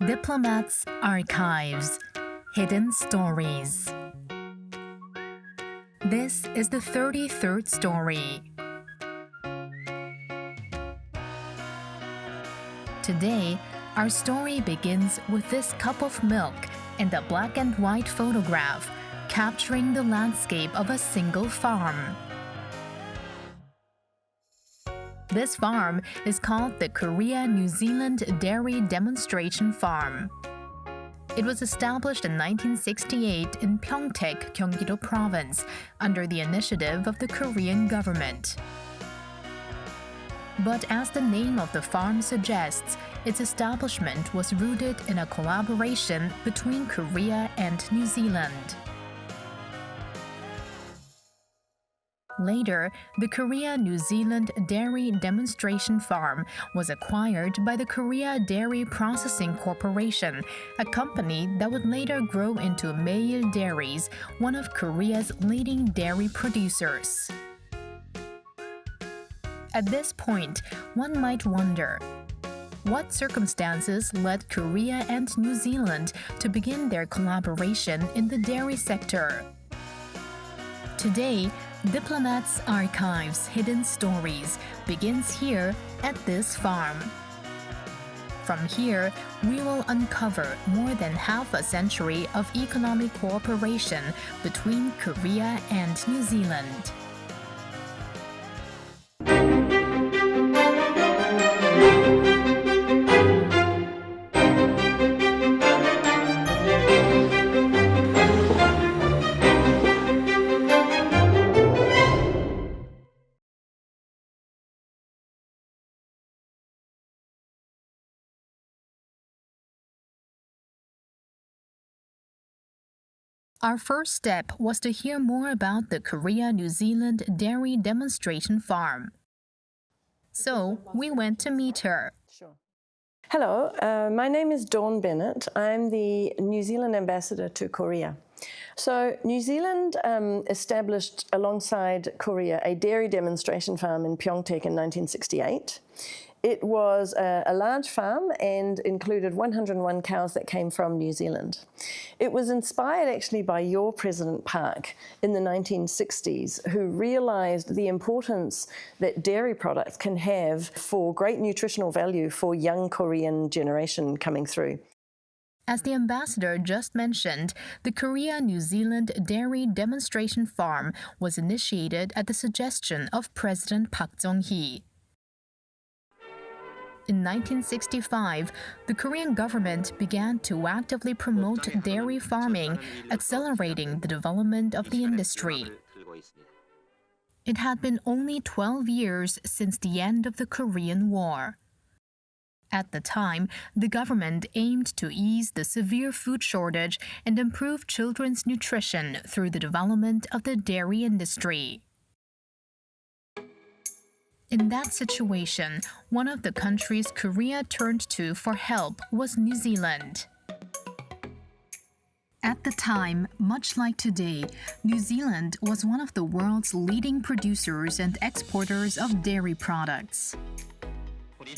Diplomat's Archives, Hidden Stories. This is the 33rd story. Today, our story begins with this cup of milk and a black and white photograph capturing the landscape of a single farm. This farm is called the Korea-New Zealand Dairy Demonstration Farm. It was established in 1968 in 평택, Gyeonggi-do Province under the initiative of the Korean government. But as the name of the farm suggests, its establishment was rooted in a collaboration between Korea and New Zealand. Later, the Korea-New Zealand Dairy Demonstration Farm was acquired by the Korea Dairy Processing Corporation, a company that would later grow into Mail Dairies, one of Korea's leading dairy producers. At this point, one might wonder, what circumstances led Korea and New Zealand to begin their collaboration in the dairy sector? Today, Diplomat's Archives Hidden Stories begins here at this farm. From here, we will uncover more than half a century of economic cooperation between Korea and New Zealand. Our first step was to hear more about the Korea-New Zealand Dairy Demonstration Farm. So, we went to meet her. Sure. Hello, my name is Dawn Bennett. I'm the New Zealand ambassador to Korea. So, New Zealand established alongside Korea a dairy demonstration farm in Pyeongtaek in 1968. It was a large farm and included 101 cows that came from New Zealand. It was inspired actually by your President Park in the 1960s, who realised the importance that dairy products can have for great nutritional value for young Korean generation coming through. As the ambassador just mentioned, the Korea-New Zealand Dairy Demonstration Farm was initiated at the suggestion of President Park Chung-hee. In 1965, the Korean government began to actively promote dairy farming, accelerating the development of the industry. It had been only 12 years since the end of the Korean War. At the time, the government aimed to ease the severe food shortage and improve children's nutrition through the development of the dairy industry. In that situation, one of the countries Korea turned to for help was New Zealand. At the time, much like today, New Zealand was one of the world's leading producers and exporters of dairy products.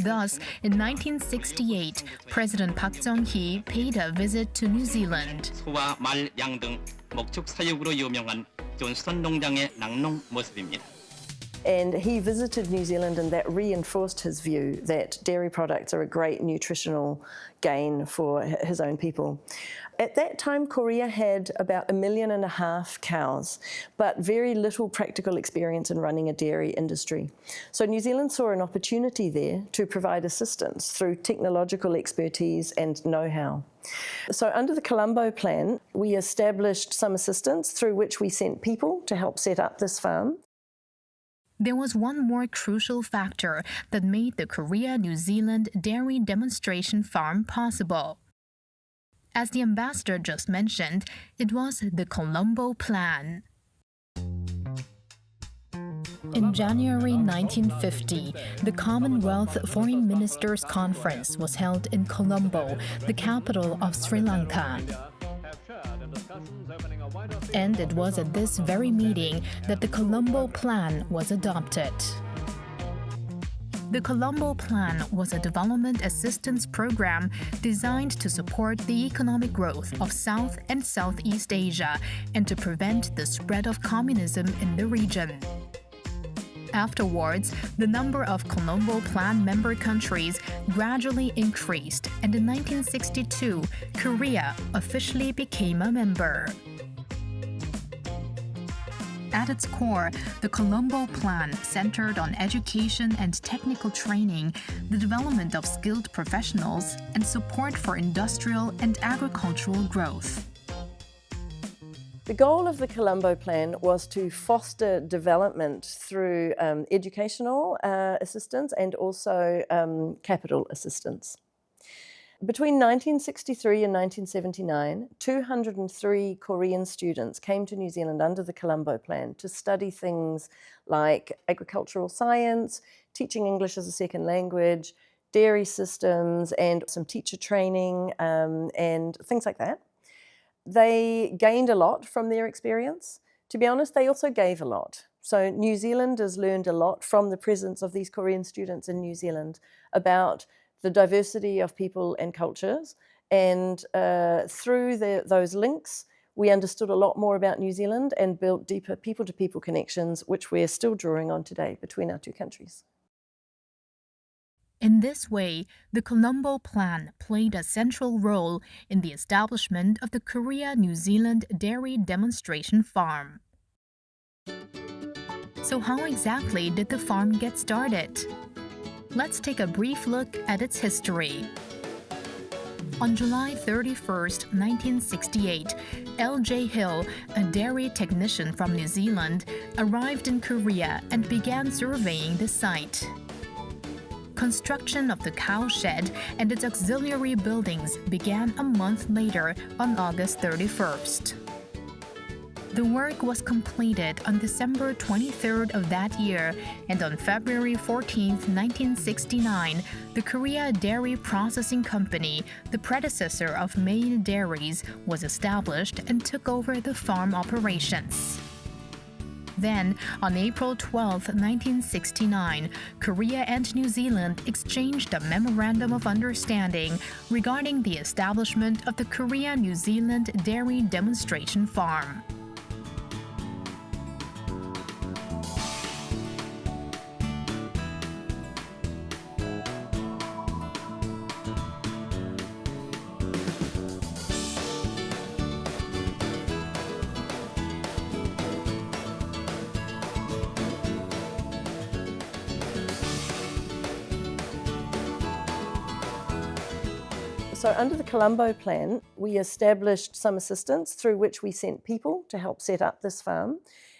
Thus, in 1968, President Park Chung-hee paid a visit to New Zealand. 소와 말, 양 등 목축 사육으로 유명한 존스턴 농장의 낙농 모습입니다. And he visited New Zealand, and that reinforced his view that dairy products are a great nutritional gain for his own people. At that time, Korea had about 1.5 million cows, but very little practical experience in running a dairy industry. So New Zealand saw an opportunity there to provide assistance through technological expertise and know-how. So under the Colombo Plan, we established some assistance through which we sent people to help set up this farm. There was one more crucial factor that made the Korea-New Zealand Dairy Demonstration Farm possible. As the ambassador just mentioned, it was the Colombo Plan. In January 1950, the Commonwealth Foreign Ministers Conference was held in Colombo, the capital of Sri Lanka. And it was at this very meeting that the Colombo Plan was adopted. The Colombo Plan was a development assistance program designed to support the economic growth of South and Southeast Asia and to prevent the spread of communism in the region. Afterwards, the number of Colombo Plan member countries gradually increased, and in 1962, Korea officially became a member. At its core, the Colombo Plan centered on education and technical training, the development of skilled professionals, and support for industrial and agricultural growth. The goal of the Colombo Plan was to foster development through educational assistance and also capital assistance. Between 1963 and 1979, 203 Korean students came to New Zealand under the Colombo Plan to study things like agricultural science, teaching English as a second language, dairy systems, and some teacher training and things like that. They gained a lot from their experience. To be honest, they also gave a lot. So New Zealanders learned a lot from the presence of these Korean students in New Zealand about the diversity of people and cultures. And through those links, we understood a lot more about New Zealand and built deeper people-to-people connections, which we're still drawing on today between our two countries. In this way, the Colombo Plan played a central role in the establishment of the Korea-New Zealand Dairy Demonstration Farm. So how exactly did the farm get started? Let's take a brief look at its history. On July 31st, 1968, L.J. Hill, a dairy technician from New Zealand, arrived in Korea and began surveying the site. Construction of the cowshed and its auxiliary buildings began a month later on August 31st. The work was completed on December 23rd of that year, and on February 14th, 1969, the Korea Dairy Processing Company, the predecessor of Mail Dairies, was established and took over the farm operations. Then, on April 12, 1969, Korea and New Zealand exchanged a Memorandum of Understanding regarding the establishment of the Korea-New Zealand Dairy Demonstration Farm. So under the Colombo Plan, we established some assistance through which we sent people to help set up this farm,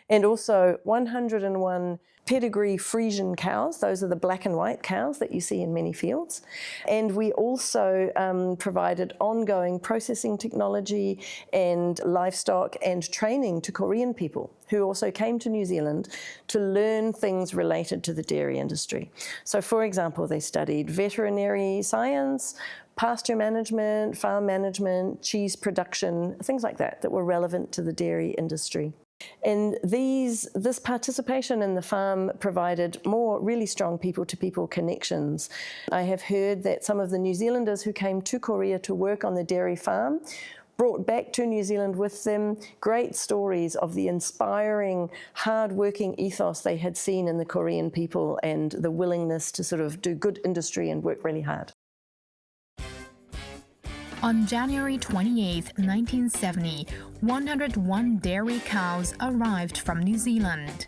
and also 101 pedigree Friesian cows. Those are the black and white cows that you see in many fields. And we also provided ongoing processing technology and livestock and training to Korean people who also came to New Zealand to learn things related to the dairy industry. So for example, they studied veterinary science, pasture management, farm management, cheese production, things like that were relevant to the dairy industry. And this participation in the farm provided more really strong people-to-people connections. I have heard that some of the New Zealanders who came to Korea to work on the dairy farm brought back to New Zealand with them great stories of the inspiring, hard-working ethos they had seen in the Korean people and the willingness to sort of do good industry and work really hard. On January 28, 1970, 101 dairy cows arrived from New Zealand.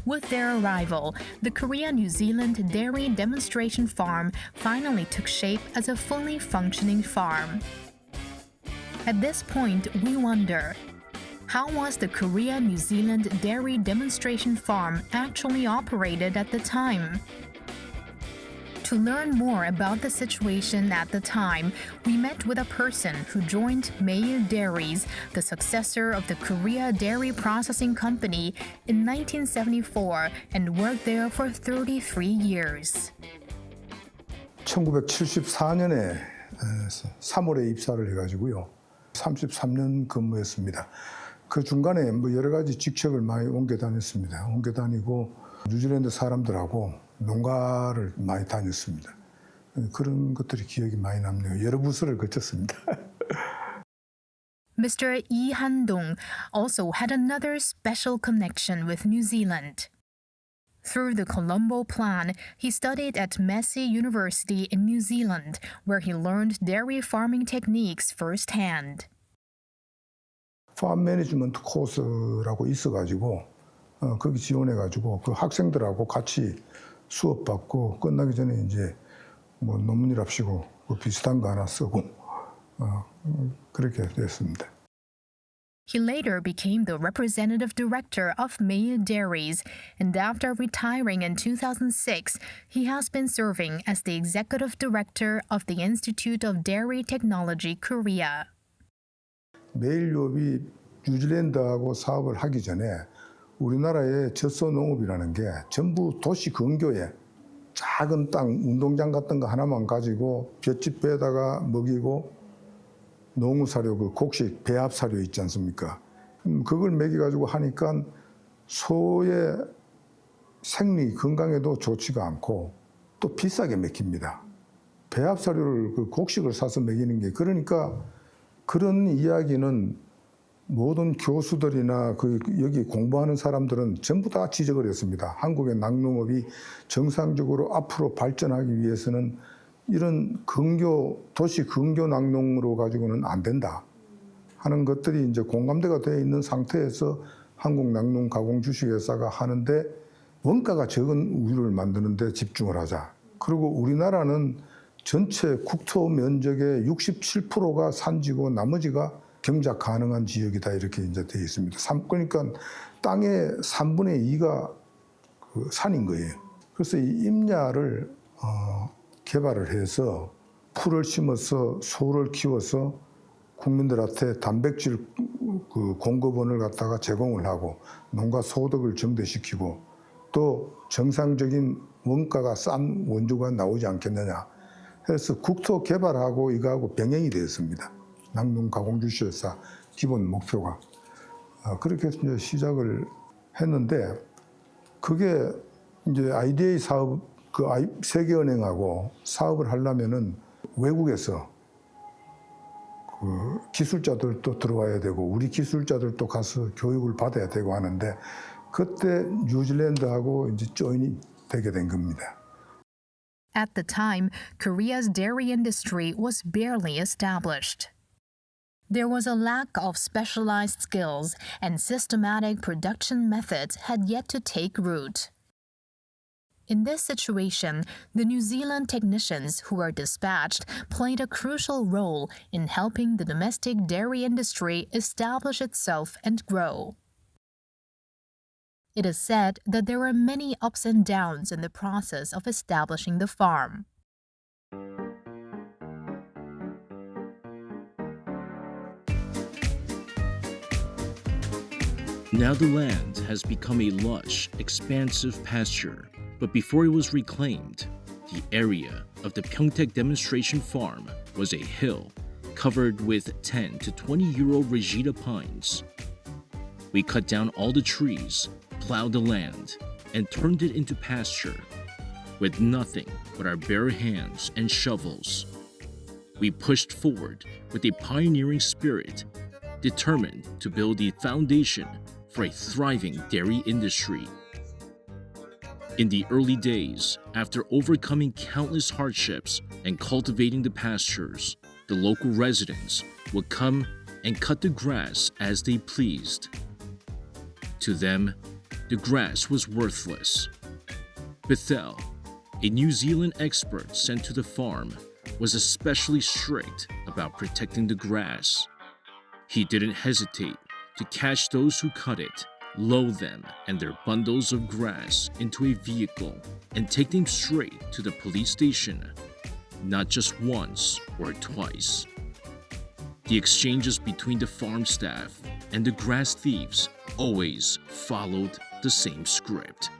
With their arrival, the Korea-New Zealand Dairy Demonstration Farm finally took shape as a fully functioning farm. At this point, we wonder, how was the Korea-New Zealand Dairy Demonstration Farm actually operated at the time? To learn more about the situation at the time, we met with a person who joined Mail Dairies, the successor of the Korea Dairy Processing Company, in 1974 and worked there for 33 years. 1974년에 3월에 입사를 해가지고요. 33년 근무했습니다. 그 중간에 여러 가지 직책을 많이 옮겨 다녔습니다. 옮겨 다니고 뉴질랜드 사람들하고 농가를 많이 다녔습니다. 그런 것들이 기억이 많이 남네요. 여러 부서를 거쳤습니다. Mr. Lee Han-dong also had another special connection with New Zealand. Through the Colombo Plan, he studied at Massey University in New Zealand, where he learned dairy farming techniques firsthand. 팜 매니지먼트 코스라고 있어가지고 거기 지원해가지고 그 학생들하고 같이 수업 받고 끝나기 전에 이제 뭐 논문이랍시고 비슷한 거 하나 쓰고 그렇게 됐습니다. He later became the representative director of Mail Dairies, and after retiring in 2006, he has been serving as the executive director of the Institute of Dairy Technology Korea. 매일유업이 뉴질랜드하고 사업을 하기 전에 우리나라의 젖소 농업이라는 게 전부 도시 근교에 작은 땅, 운동장 같은 거 하나만 가지고 볏짚 배에다가 먹이고 농우사료, 그 곡식 배합사료 있지 않습니까? 그걸 먹여가지고 하니까 소의 생리, 건강에도 좋지가 않고 또 비싸게 먹힙니다. 배합사료를 그 곡식을 사서 먹이는 게 그러니까 그런 이야기는 모든 교수들이나 여기 공부하는 사람들은 전부 다 지적을 했습니다. 한국의 낙농업이 정상적으로 앞으로 발전하기 위해서는 이런 도시 근교 낙농으로 가지고는 안 된다 하는 것들이 이제 공감대가 되어 있는 상태에서 한국낙농가공주식회사가 하는데 원가가 적은 우유를 만드는 데 집중을 하자. 그리고 우리나라는 전체 국토 면적의 67%가 산지고 나머지가 경작 가능한 지역이다 이렇게 이제 되어 있습니다. 그러니까 땅의 3분의 2가 산인 거예요. 그래서 이 임야를 개발을 해서 풀을 심어서 소를 키워서 국민들한테 단백질 공급원을 갖다가 제공을 하고 농가 소득을 증대시키고 또 정상적인 원가가 싼 원조가 나오지 않겠느냐 해서 국토 개발하고 이거하고 병행이 되었습니다. 낙농가공주식회사 기본 목표가 그렇게 이제 시작을 했는데 그게 이제 IDA 사업 세계은행하고 사업을 하려면은 외국에서 기술자들도 들어와야 되고 우리 기술자들도 가서 교육을 받아야 되고 하는데 그때 뉴질랜드하고 이제 조인이 되게 된 겁니다. At the time, Korea's dairy industry was barely established. There was a lack of specialized skills, and systematic production methods had yet to take root. In this situation, the New Zealand technicians who were dispatched played a crucial role in helping the domestic dairy industry establish itself and grow. It is said that there were many ups and downs in the process of establishing the farm. Now the land has become a lush, expansive pasture, but before it was reclaimed, the area of the 평택 demonstration farm was a hill covered with 10 to 20-year-old Regita pines. We cut down all the trees, plowed the land, and turned it into pasture. With nothing but our bare hands and shovels, we pushed forward with a pioneering spirit, determined to build the foundation for a thriving dairy industry. In the early days, after overcoming countless hardships and cultivating the pastures, the local residents would come and cut the grass as they pleased. To them, the grass was worthless. Bethel, a New Zealand expert sent to the farm, was especially strict about protecting the grass. He didn't hesitate to catch those who cut it, load them and their bundles of grass into a vehicle, and take them straight to the police station, not just once or twice. The exchanges between the farm staff and the grass thieves always followed the same script.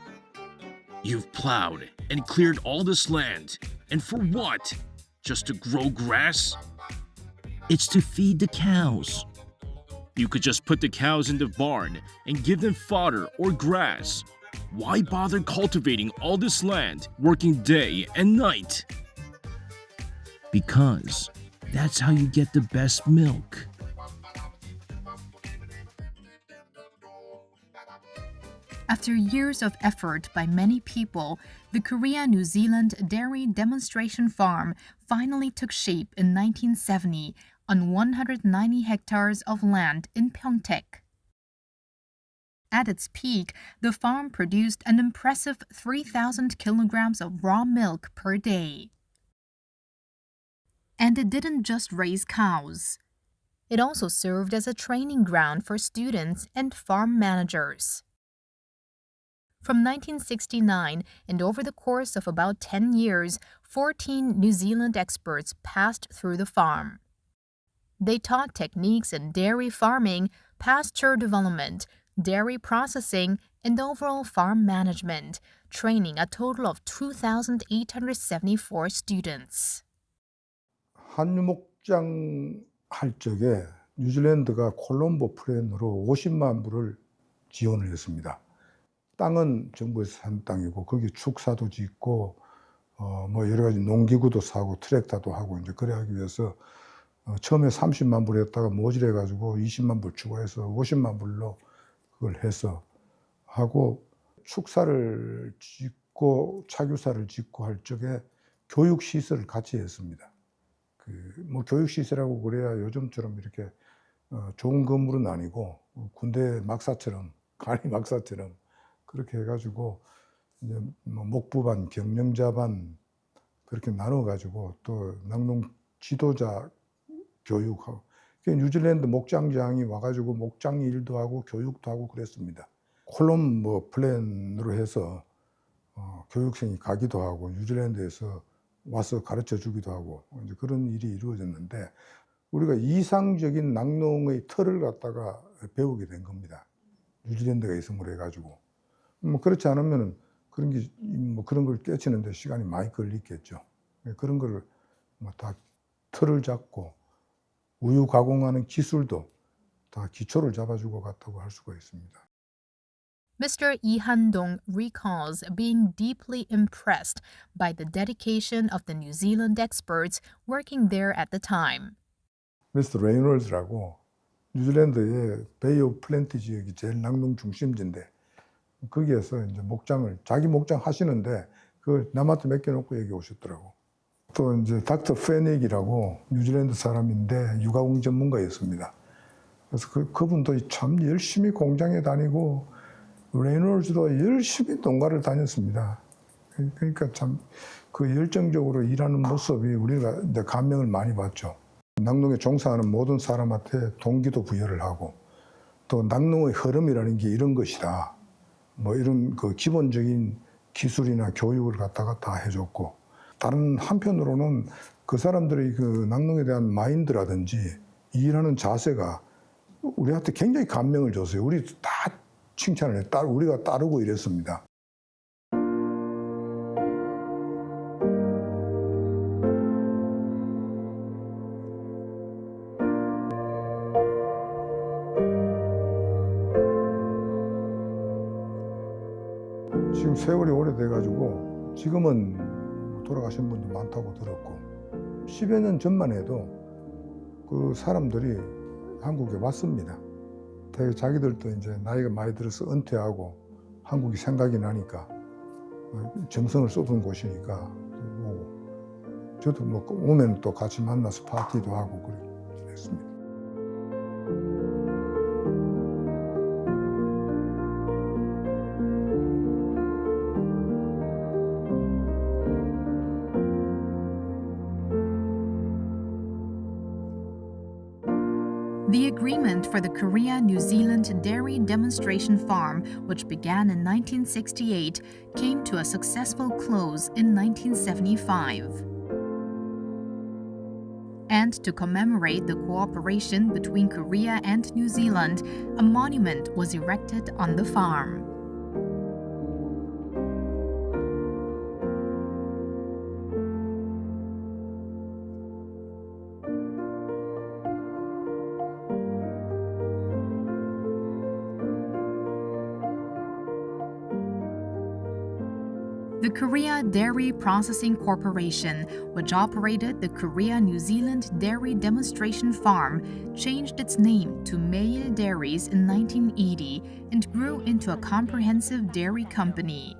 You've plowed and cleared all this land, and for what? Just to grow grass? It's to feed the cows. You could just put the cows in the barn and give them fodder or grass. Why bother cultivating all this land, working day and night? Because that's how you get the best milk. After years of effort by many people, the Korea-New Zealand Dairy Demonstration Farm finally took shape in 1970 on 190 hectares of land in 평택. At its peak, the farm produced an impressive 3,000 kilograms of raw milk per day. And it didn't just raise cows. It also served as a training ground for students and farm managers. From 1969 and over the course of about 10 years, 14 New Zealand experts passed through the farm. They taught techniques in dairy farming, pasture development, dairy processing, and overall farm management, training a total of 2,874 students. 한뉴목장 할 적에 뉴질랜드가 콜롬보 플랜으로 50만 불을 지원을 했습니다. 땅은 정부에서 산 땅이고 거기 축사도 짓고 뭐 여러 가지 농기구도 사고 트랙터도 하고 이제 그래 하기 위해서 처음에 30만 불 했다가 모질해 가지고 20만 불 추가해서 50만 불로 그걸 해서 하고 축사를 짓고 차규사를 짓고 할 적에 교육 시설을 같이 했습니다. 뭐 교육 시설하고 그래야 요즘처럼 이렇게 좋은 건물은 아니고 군대 막사처럼 간이 막사처럼 그렇게 해가지고 이제 뭐 목부반, 경영자반 그렇게 나눠가지고 또 낙농 지도자 교육하고 뉴질랜드 목장장이 와가지고 목장 일도 하고 교육도 하고 그랬습니다. 콜롬보플랜으로 해서 교육생이 가기도 하고 뉴질랜드에서 와서 가르쳐 주기도 하고 이제 그런 일이 이루어졌는데 우리가 이상적인 낙농의 틀을 갖다가 배우게 된 겁니다. 뉴질랜드가 이성을 해가지고. 뭐 그렇지 않으면 그런 게 뭐 그런 걸 깨치는데 시간이 많이 걸리겠죠. 그런 거를 뭐 다 틀을 잡고 우유 가공하는 기술도 다 기초를 잡아주고 갔다고 할 수가 있습니다. Mr. Lee Han-dong recalls being deeply impressed by the dedication of the New Zealand experts working there at the time. 미스터 레이놀즈라고 뉴질랜드의 베이 오브 플랜트 지역이 제일 낙농 중심지인데 거기에서 이제 목장을 자기 목장 하시는데 그걸 남한테 맡겨놓고 여기 오셨더라고. 또 이제 닥터 페닉이라고 뉴질랜드 사람인데 유가공 전문가였습니다. 그래서 그분도 참 열심히 공장에 다니고 레이놀즈도 열심히 농가를 다녔습니다. 그러니까 참 그 열정적으로 일하는 모습이 우리가 이제 감명을 많이 받죠. 낙농에 종사하는 모든 사람한테 동기도 부여를 하고 또 낙농의 흐름이라는 게 이런 것이다. 뭐 이런 그 기본적인 기술이나 교육을 갖다가 다 해줬고 다른 한편으로는 그 사람들의 그 낙농에 대한 마인드라든지 일하는 자세가 우리한테 굉장히 감명을 줬어요. 우리 다 칭찬을 해. 우리가 따르고 이랬습니다. 지금 세월이 오래돼가지고 지금은 돌아가신 분도 많다고 들었고 10여 년 전만 해도 그 사람들이 한국에 왔습니다. 되게 자기들도 이제 나이가 많이 들어서 은퇴하고 한국이 생각이 나니까 정성을 쏟은 곳이니까 뭐 저도 뭐 오면 또 같이 만나서 파티도 하고 그랬습니다. The agreement for the Korea-New Zealand Dairy Demonstration Farm, which began in 1968, came to a successful close in 1975. And to commemorate the cooperation between Korea and New Zealand, a monument was erected on the farm. the Korea Dairy Processing Corporation, which operated the Korea-New Zealand Dairy Demonstration Farm, changed its name to Mail Dairies in 1980 and grew into a comprehensive dairy company.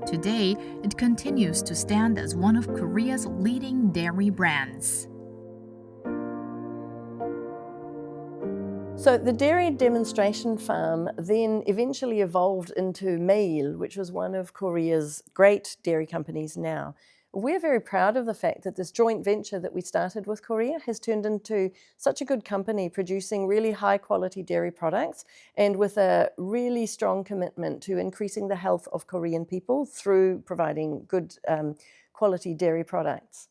Today, it continues to stand as one of Korea's leading dairy brands. So the dairy demonstration farm then eventually evolved into Mail, which was one of Korea's great dairy companies now. We're very proud of the fact that this joint venture that we started with Korea has turned into such a good company producing really high quality dairy products and with a really strong commitment to increasing the health of Korean people through providing good quality dairy products.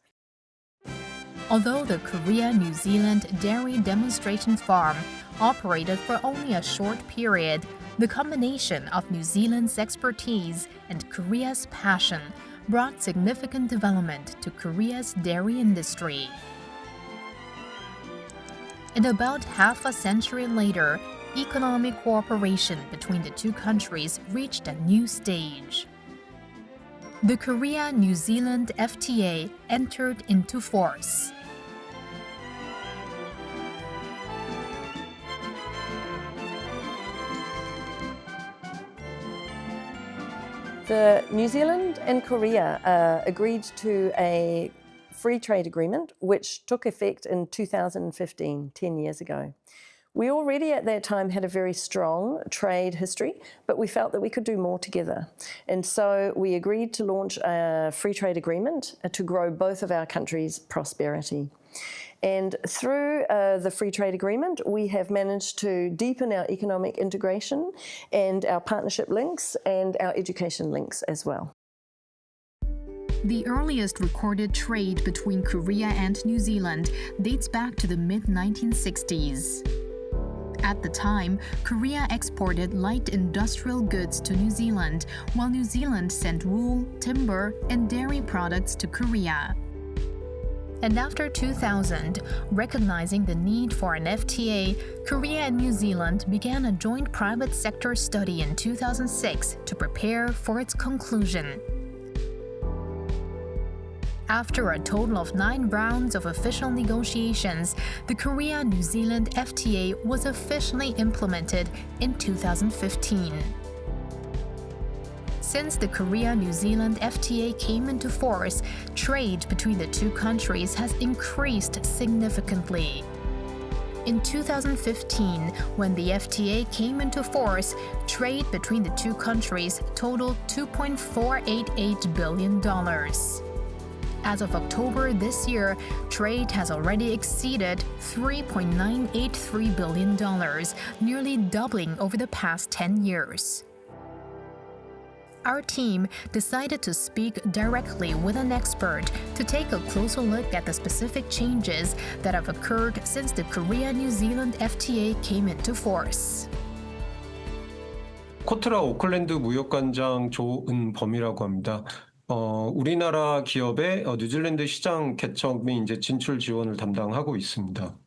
Although the Korea-New Zealand Dairy Demonstration Farm operated for only a short period, the combination of New Zealand's expertise and Korea's passion brought significant development to Korea's dairy industry. And about half a century later, economic cooperation between the two countries reached a new stage. The Korea-New Zealand FTA entered into force. The New Zealand and Korea agreed to a free trade agreement which took effect in 2015, 10 years ago. We already at that time had a very strong trade history, but we felt that we could do more together. And so we agreed to launch a free trade agreement to grow both of our countries' prosperity. And through the free trade agreement, we have managed to deepen our economic integration and our partnership links and our education links as well. The earliest recorded trade between Korea and New Zealand dates back to the mid-1960s. At the time, Korea exported light industrial goods to New Zealand, while New Zealand sent wool, timber, and dairy products to Korea. And after 2000, recognizing the need for an FTA, Korea and New Zealand began a joint private sector study in 2006 to prepare for its conclusion. After a total of 9 rounds of official negotiations, the Korea-New Zealand FTA was officially implemented in 2015. Since the Korea-New Zealand FTA came into force, trade between the two countries has increased significantly. In 2015, when the FTA came into force, trade between the two countries totaled $2.488 billion. As of October this year, trade has already exceeded $3.983 billion, nearly doubling over the past 10 years. Our team decided to speak directly with an expert to take a closer look at the specific changes that have occurred since the Korea-New Zealand FTA came into force. 코트라 오클랜드무역관장 조은범이라고 합니다. 우리나라 기업의 뉴질랜드 시장 개척 및 이제 진출 지원을 담당하고 있습니다.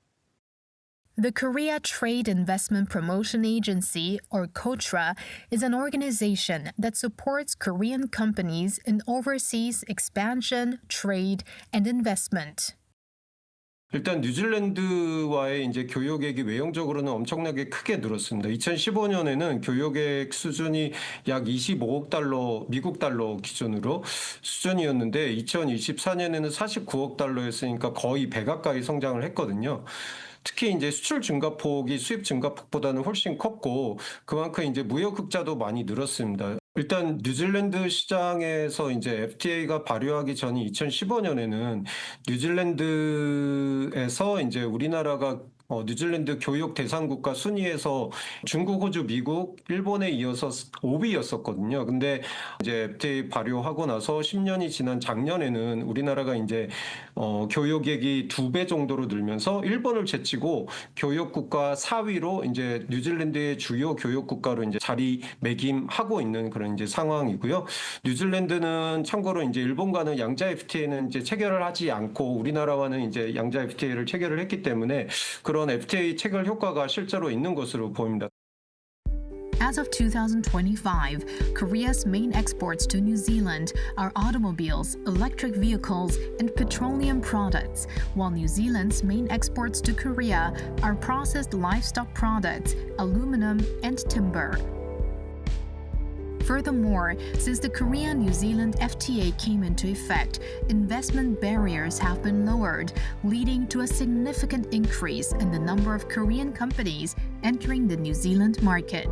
The Korea Trade Investment Promotion Agency, or KOTRA, is an organization that supports Korean companies in overseas expansion, trade, and investment. 일단 뉴질랜드와의 이제 교역액이 외형적으로는 엄청나게 크게 늘었습니다. 2015년에는 교역액 수준이 약 25억 달러, 미국 달러 기준으로 수준이었는데 2024년에는 49억 달러였으니까 거의 배 가까이 성장을 했거든요. 특히 이제 수출 증가폭이 수입 증가폭보다는 훨씬 컸고 그만큼 이제 무역 흑자도 많이 늘었습니다. 일단 뉴질랜드 시장에서 이제 FTA가 발효하기 전인 2015년에는 뉴질랜드에서 이제 우리나라가 뉴질랜드 교역 대상국가 순위에서 중국, 호주, 미국, 일본에 이어서 5위였었거든요. 근데 이제 FTA 발효하고 나서 10년이 지난 작년에는 우리나라가 이제 교역액이 2배 정도로 늘면서 일본을 제치고 교역국가 4위로 이제 뉴질랜드의 주요 교역국가로 이제 자리매김하고 있는 그런 이제 상황이고요. 뉴질랜드는 참고로 이제 일본과는 양자 FTA는 이제 체결을 하지 않고 우리나라와는 이제 양자 FTA를 체결을 했기 때문에 그런 FTA 체결 효과가 실제로 있는 것으로 보입니다. As of 2025, Korea's main exports to New Zealand are automobiles, electric vehicles, and petroleum products, while New Zealand's main exports to Korea are processed livestock products, aluminum, and timber. Furthermore, since the Korea-New Zealand FTA came into effect, investment barriers have been lowered, leading to a significant increase in the number of Korean companies entering the New Zealand market.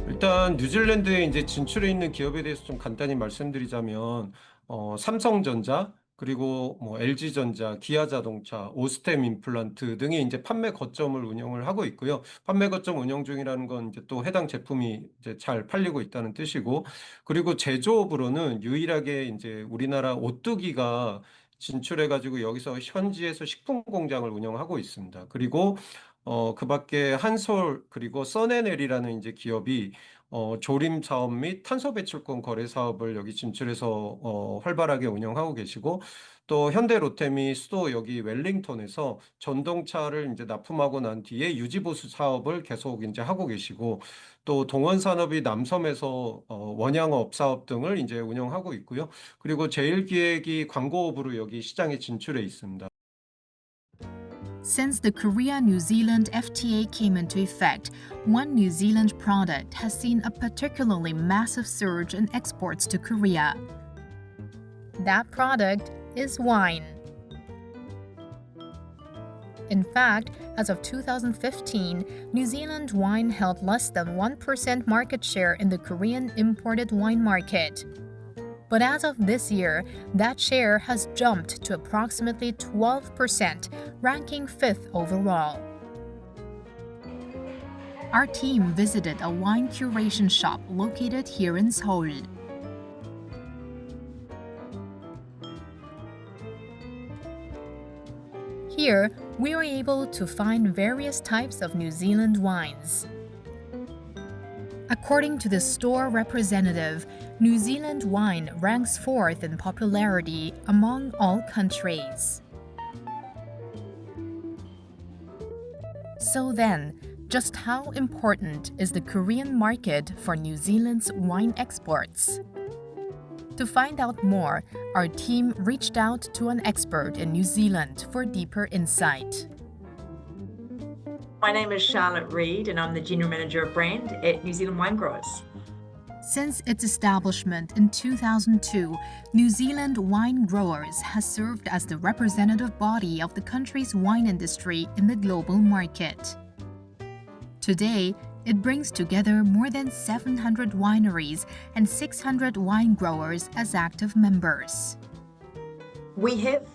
일단 뉴질랜드에 이제 진출해 있는 기업에 대해서 좀 간단히 말씀드리자면 삼성전자 그리고 뭐 LG전자, 기아자동차, 오스템 임플란트 등이 이제 판매 거점을 운영을 하고 있고요. 판매 거점 운영 중이라는 건 이제 또 해당 제품이 이제 잘 팔리고 있다는 뜻이고, 그리고 제조업으로는 유일하게 이제 우리나라 오뚜기가 진출해가지고 여기서 현지에서 식품 공장을 운영하고 있습니다. 그리고 그 밖에 한솔 그리고 써네넬이라는 이제 기업이 조림 사업 및 탄소 배출권 거래 사업을 여기 진출해서 활발하게 운영하고 계시고, 또 현대 롯데미 수도 여기 웰링턴에서 전동차를 이제 납품하고 난 뒤에 유지 보수 사업을 계속 이제 하고 계시고, 또 동원산업이 남섬에서 원양업 사업 등을 이제 운영하고 있고요. 그리고 제일기획이 광고업으로 여기 시장에 진출해 있습니다. Since the Korea-New Zealand FTA came into effect, one New Zealand product has seen a particularly massive surge in exports to Korea. That product is wine. In fact, as of 2015, New Zealand wine held less than 1% market share in the Korean imported wine market. But as of this year, that share has jumped to approximately 12%, ranking 5th overall. Our team visited a wine curation shop located here in Seoul. Here, we were able to find various types of New Zealand wines. According to the store representative, New Zealand wine ranks 4th in popularity among all countries. So then, just how important is the Korean market for New Zealand's wine exports? To find out more, our team reached out to an expert in New Zealand for deeper insight. My name is Charlotte Reid and I'm the General Manager of Brand at New Zealand Wine Growers. Since its establishment in 2002, New Zealand Wine Growers has served as the representative body of the country's wine industry in the global market. Today, it brings together more than 700 wineries and 600 wine growers as active members. We have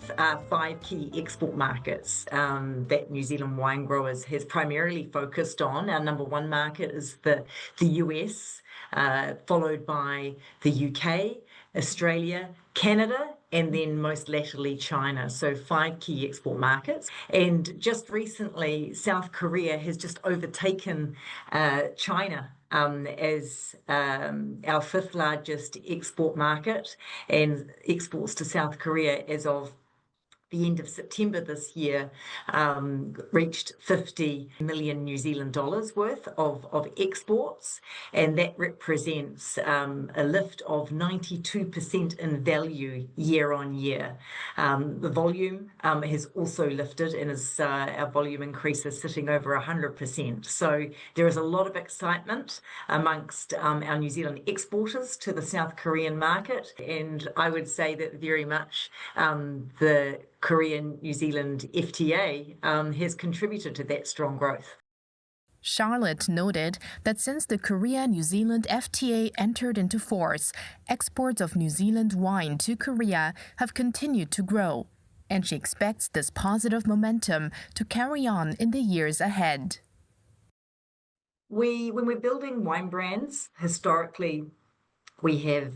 5 key export markets that New Zealand Wine Growers has primarily focused on. Our number one market is the US, followed by the UK, Australia, Canada, and then most latterly China. So 5 key export markets. And just recently, South Korea has just overtaken China as our 5th largest export market, and exports to South Korea as of the end of September this year reached 50 million New Zealand dollars worth of exports, and that represents a lift of 92% in value year on year. The volume has also lifted, and our volume increase is sitting over 100%. So there is a lot of excitement amongst our New Zealand exporters to the South Korean market, and I would say that very much the Korean-New Zealand FTA has contributed to that strong growth. Charlotte noted that since the Korea-New Zealand FTA entered into force, exports of New Zealand wine to Korea have continued to grow, and she expects this positive momentum to carry on in the years ahead. When we're building wine brands, historically, we have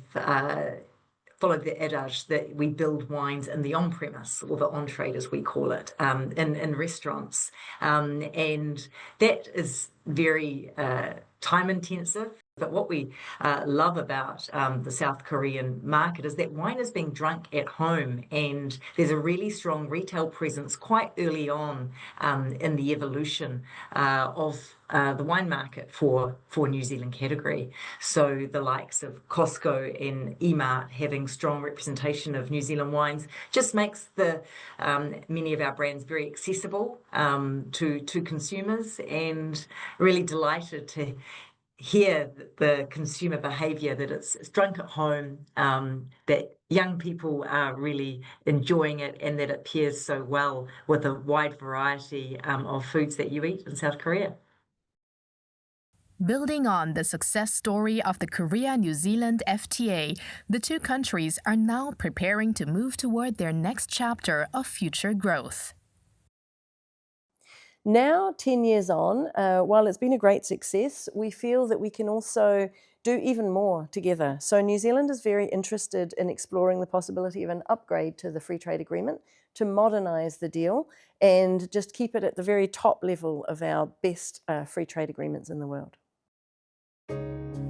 follow the adage that we build wines in the on-premise, or the on-trade as we call it, in restaurants. And that is very time-intensive. But what we love about the South Korean market is that wine is being drunk at home, and there's a really strong retail presence quite early on in the evolution of the wine market for New Zealand category. So the likes of Costco and E-Mart having strong representation of New Zealand wines just makes the many of our brands very accessible to consumers, and really delighted to hear the consumer behaviour that it's drunk at home, that young people are really enjoying it, and that it pairs so well with a wide variety of foods that you eat in South Korea. Building on the success story of the Korea-New Zealand FTA, the two countries are now preparing to move toward their next chapter of future growth. Now, 10 years on, while it's been a great success, we feel that we can also do even more together. So New Zealand is very interested in exploring the possibility of an upgrade to the free trade agreement to modernise the deal and just keep it at the very top level of our best free trade agreements in the world.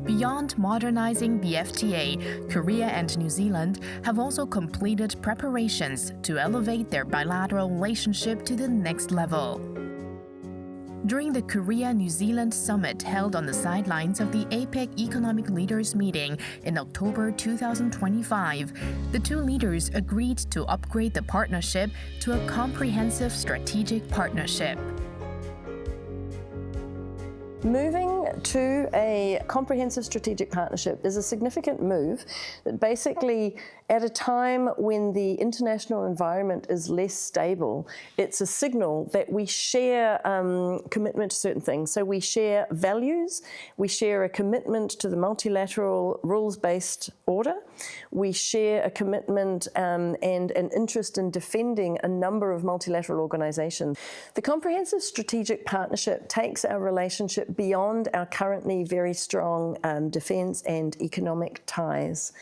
Beyond modernizing the FTA, Korea and New Zealand have also completed preparations to elevate their bilateral relationship to the next level. During the Korea-New Zealand summit held on the sidelines of the APEC Economic Leaders Meeting in October 2025, the two leaders agreed to upgrade the partnership to a comprehensive strategic partnership. Moving to a comprehensive strategic partnership is a significant move that basically, at a time when the international environment is less stable, it's a signal that we share commitment to certain things. So we share values, we share a commitment to the multilateral rules-based order, we share a commitment and an interest in defending a number of multilateral organizations. The comprehensive strategic partnership takes our relationship beyond our currently very strong defence and economic ties.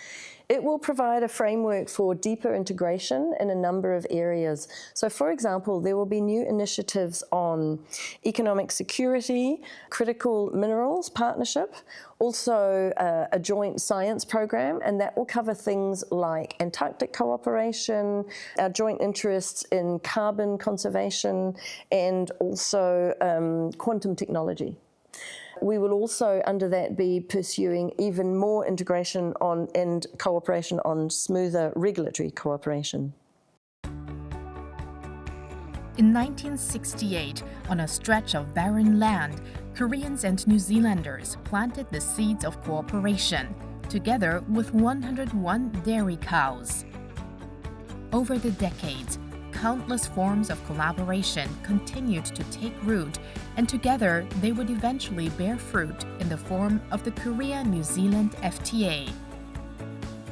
It will provide a framework for deeper integration in a number of areas. So, for example, there will be new initiatives on economic security, critical minerals partnership, also a joint science program, and that will cover things like Antarctic cooperation, our joint interests in carbon conservation, and also quantum technology. We will also, under that, be pursuing even more integration on and cooperation on smoother regulatory cooperation. In 1968, on a stretch of barren land, Koreans and New Zealanders planted the seeds of cooperation, together with 101 dairy cows. Over the decades, countless forms of collaboration continued to take root, and together they would eventually bear fruit in the form of the Korea-New Zealand FTA.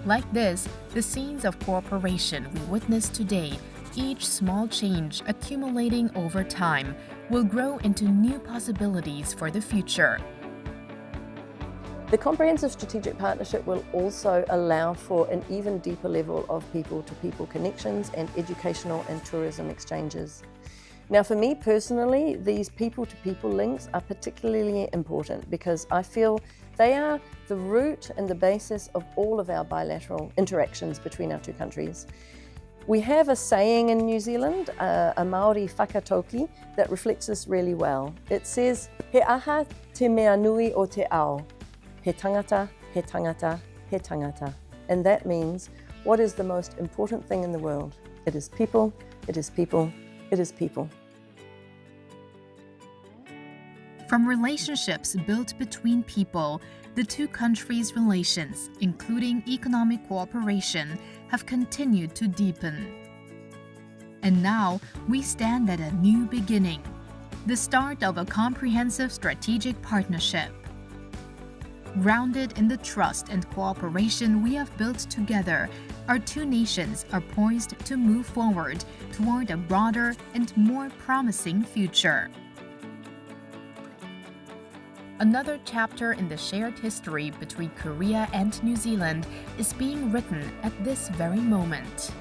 Like this, the scenes of cooperation we witness today, each small change accumulating over time, will grow into new possibilities for the future. The Comprehensive Strategic Partnership will also allow for an even deeper level of people-to-people connections and educational and tourism exchanges. Now, for me personally, these people-to-people links are particularly important because I feel they are the root and the basis of all of our bilateral interactions between our two countries. We have a saying in New Zealand, a Māori whakatauki, that reflects this really well. It says, he aha te mea nui o te ao. He tangata, he tangata, he tangata. And that means, what is the most important thing in the world? It is people, it is people, it is people. From relationships built between people, the two countries' relations, including economic cooperation, have continued to deepen. And now, we stand at a new beginning, the start of a comprehensive strategic partnership. Grounded in the trust and cooperation we have built together, our two nations are poised to move forward toward a broader and more promising future. Another chapter in the shared history between Korea and New Zealand is being written at this very moment.